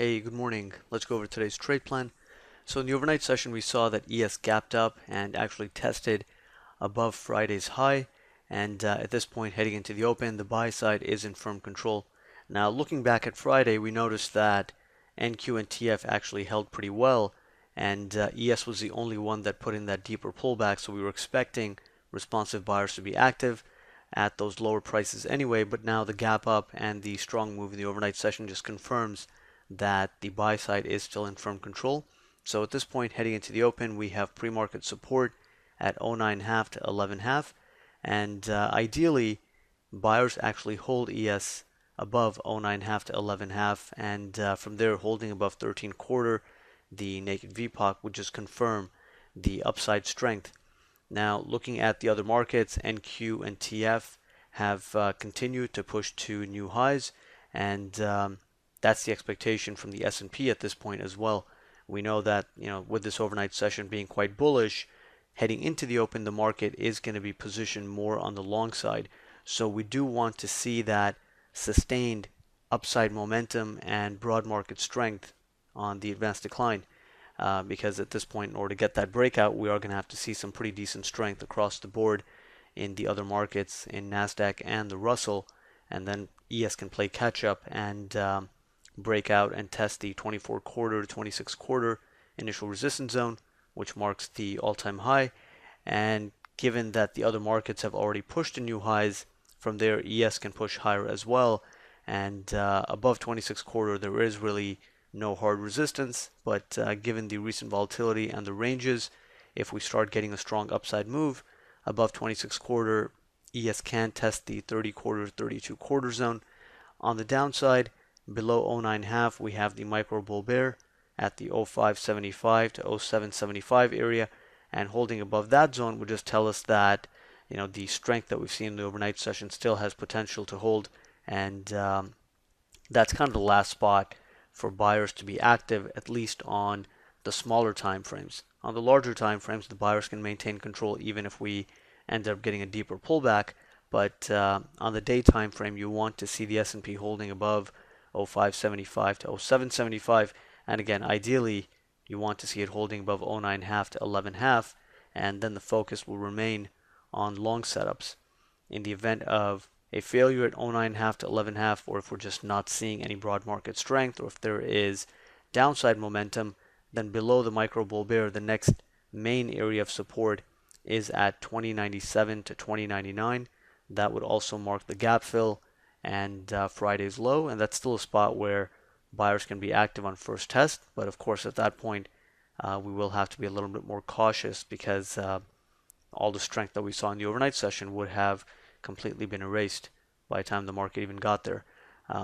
Hey, good morning. Let's go over today's trade plan. So in the overnight session, we saw that ES gapped up and actually tested above Friday's high. And at this point, heading into the open, the buy side is in firm control. Now, looking back at Friday, we noticed that NQ and TF actually held pretty well, and ES was the only one that put in that deeper pullback. So we were expecting responsive buyers to be active at those lower prices anyway. But now the gap up and the strong move in the overnight session just confirms that the buy side is still in firm control. So at this point, heading into the open, we have pre-market support at 09.5 to 11.5, and ideally, buyers actually hold ES above 09.5 to 11.5, and from there, holding above 13 quarter, the naked VPOC would just confirm the upside strength. Now, looking at the other markets, NQ and TF have continued to push to new highs, and that's the expectation from the S&P at this point as well. We know that, with this overnight session being quite bullish, heading into the open, the market is going to be positioned more on the long side. So we do want to see that sustained upside momentum and broad market strength on the advanced decline. Because at this point, in order to get that breakout, we are going to have to see some pretty decent strength across the board in the other markets, in NASDAQ and the Russell, and then ES can play catch up and break out and test the 24 quarter to 26 quarter initial resistance zone, which marks the all-time high. And given that the other markets have already pushed to new highs, from there ES can push higher as well. And above 26 quarter, there is really no hard resistance. But given the recent volatility and the ranges, if we start getting a strong upside move above 26 quarter, ES can test the 30 quarter, 32 quarter zone. On the downside, below 09.5, we have the micro bull bear at the 0575 to 0775 area, and holding above that zone would just tell us that the strength that we've seen in the overnight session still has potential to hold, and that's kind of the last spot for buyers to be active, at least on the smaller time frames. On the larger time frames, the buyers can maintain control even if we end up getting a deeper pullback. But on the day time frame, you want to see the S&P holding above 0575 to 0775, and again, ideally, you want to see it holding above 09.5 to 11.5, and then the focus will remain on long setups. In the event of a failure at 09.5 to 11.5, or if we're just not seeing any broad market strength, or if there is downside momentum, then below the micro bull bear, the next main area of support is at 2097 to 2099. That would also mark the gap fill and Friday's low, and that's still a spot where buyers can be active on first test. But of course, at that point, we will have to be a little bit more cautious because all the strength that we saw in the overnight session would have completely been erased by the time the market even got there.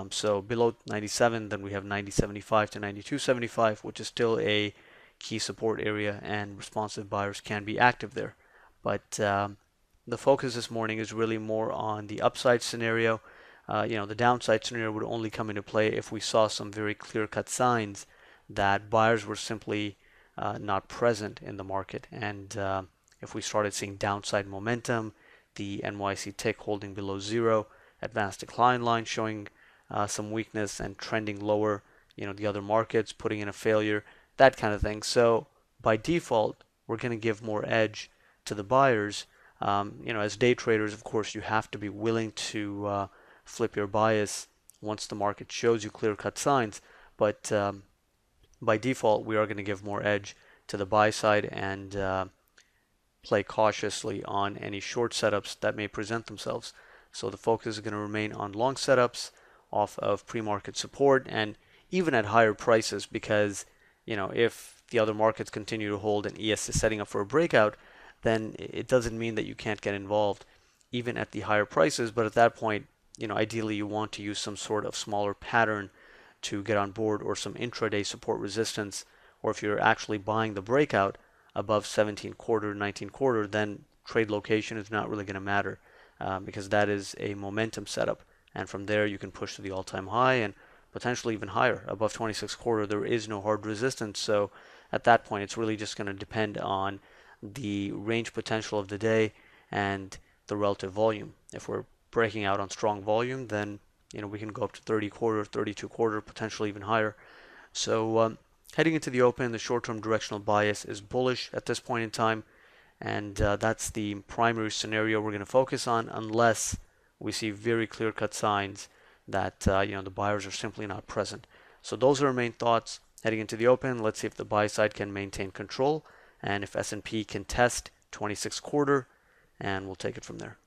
So below 97, then we have 90.75 to 92.75, which is still a key support area, and responsive buyers can be active there. But the focus this morning is really more on the upside scenario. The downside scenario would only come into play if we saw some very clear-cut signs that buyers were simply not present in the market. And if we started seeing downside momentum, the NYC tick holding below zero, advanced decline line showing some weakness and trending lower, the other markets putting in a failure, that kind of thing. So by default, we're going to give more edge to the buyers. As day traders, of course, you have to be willing to flip your bias once the market shows you clear-cut signs. But by default, we are going to give more edge to the buy side and play cautiously on any short setups that may present themselves. So the focus is going to remain on long setups off of pre-market support and even at higher prices, because if the other markets continue to hold and ES is setting up for a breakout, then it doesn't mean that you can't get involved even at the higher prices. But at that point, ideally you want to use some sort of smaller pattern to get on board, or some intraday support resistance, or if you're actually buying the breakout above 17 quarter, 19 quarter, then trade location is not really going to matter because that is a momentum setup, and from there you can push to the all-time high and potentially even higher. Above 26 quarter, there is no hard resistance, so at that point it's really just going to depend on the range potential of the day and the relative volume. If we're breaking out on strong volume, then we can go up to 30 quarter, 32 quarter, potentially even higher. So heading into the open, the short-term directional bias is bullish at this point in time, and that's the primary scenario we're going to focus on, unless we see very clear-cut signs that the buyers are simply not present. So those are our main thoughts heading into the open. Let's see if the buy side can maintain control, and if S&P can test 26 quarter, and we'll take it from there.